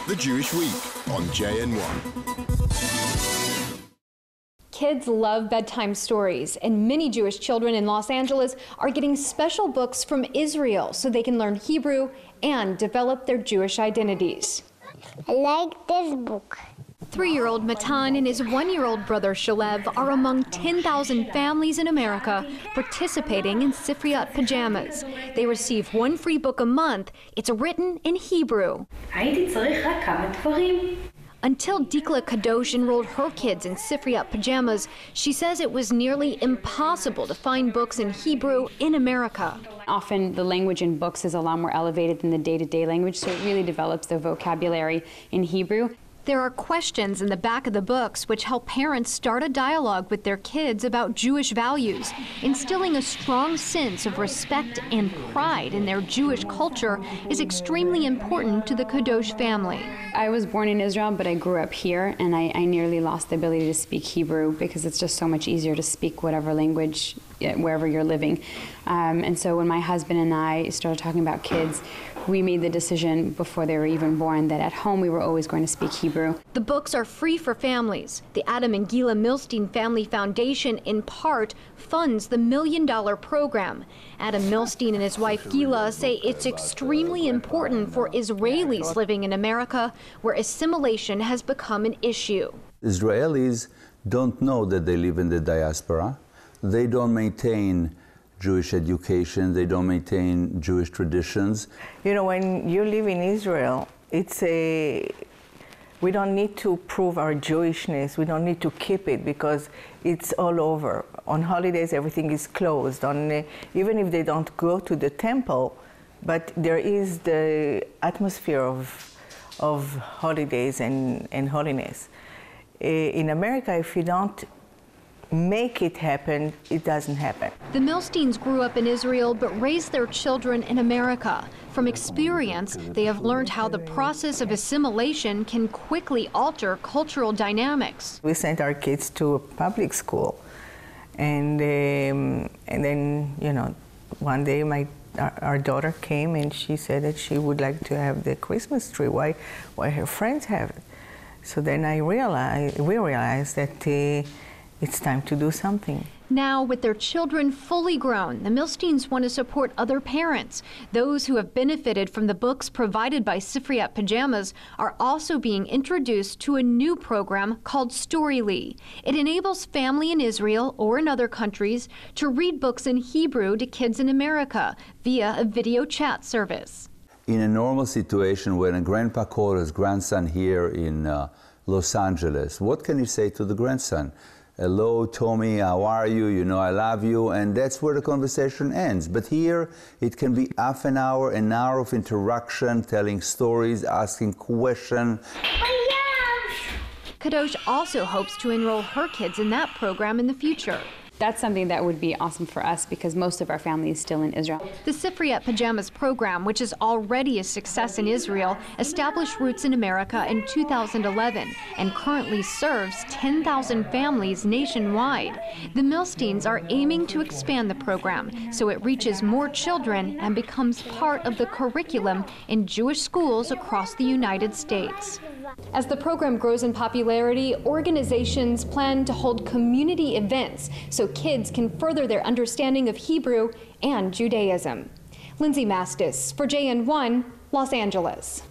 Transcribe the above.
The Jewish Week on JN1. Kids love bedtime stories, and many Jewish children in Los Angeles are getting special books from Israel so they can learn Hebrew and develop their Jewish identities. I like this book. 3-year-old Matan and his 1-year-old brother Shalev are among 10,000 families in America participating in Sifriyat pajamas. They receive 1 free book a month. It's written in Hebrew. Until Dikla Kadosh enrolled her kids in Sifriyat pajamas, she says it was nearly impossible to find books in Hebrew in America. Often the language in books is a lot more elevated than the day-to-day language, so it really develops their vocabulary in Hebrew. There are questions in the back of the books which help parents start a dialogue with their kids about Jewish values. Instilling a strong sense of respect and pride in their Jewish culture is extremely important to the Kadosh family. I was born in Israel, but I grew up here, and I nearly lost the ability to speak Hebrew because it's just so much easier to speak whatever language wherever you're living. And so when my husband and I started talking about kids, we made the decision before they were even born that at home we were always going to speak Hebrew. The books are free for families. The Adam and Gila Milstein Family Foundation, in part, funds the $1 million program. Adam Milstein and his wife Gila say it's extremely important for Israelis living in America, where assimilation has become an issue. Israelis don't know that they live in the diaspora. They don't maintain Jewish education, they don't maintain Jewish traditions. You know, when you live in Israel, we don't need to prove our Jewishness, we don't need to keep it because it's all over. On holidays, everything is closed, even if they don't go to the temple, but there is the atmosphere of holidays and holiness. In America, if you don't make it happen, it doesn't happen. The Milsteins grew up in Israel but raised their children in America. From experience, they have learned how the process of assimilation can quickly alter cultural dynamics. We sent our kids to a public school, and then, you know, one day our daughter came and she said that she would like to have the Christmas tree. Why her friends have it? So then we realized that it's time to do something. Now, with their children fully grown, the Milsteins want to support other parents. Those who have benefited from the books provided by Sifriyat Pajamas are also being introduced to a new program called Storyly. It enables family in Israel or in other countries to read books in Hebrew to kids in America via a video chat service. In a normal situation, when a grandpa calls his grandson here in Los Angeles, what can he say to the grandson? Hello, Tommy, how are you? You know I love you. And that's where the conversation ends. But here, it can be half an hour of interaction, telling stories, asking questions. Kadosh also hopes to enroll her kids in that program in the future. That's something that would be awesome for us because most of our family is still in Israel. The Sifriyat Pajamas program, which is already a success in Israel, established roots in America in 2011 and currently serves 10,000 families nationwide. The Milsteins are aiming to expand the program so it reaches more children and becomes part of the curriculum in Jewish schools across the United States. As the program grows in popularity, organizations plan to hold community events so kids can further their understanding of Hebrew and Judaism. Lindsay Mastis for JN1, Los Angeles.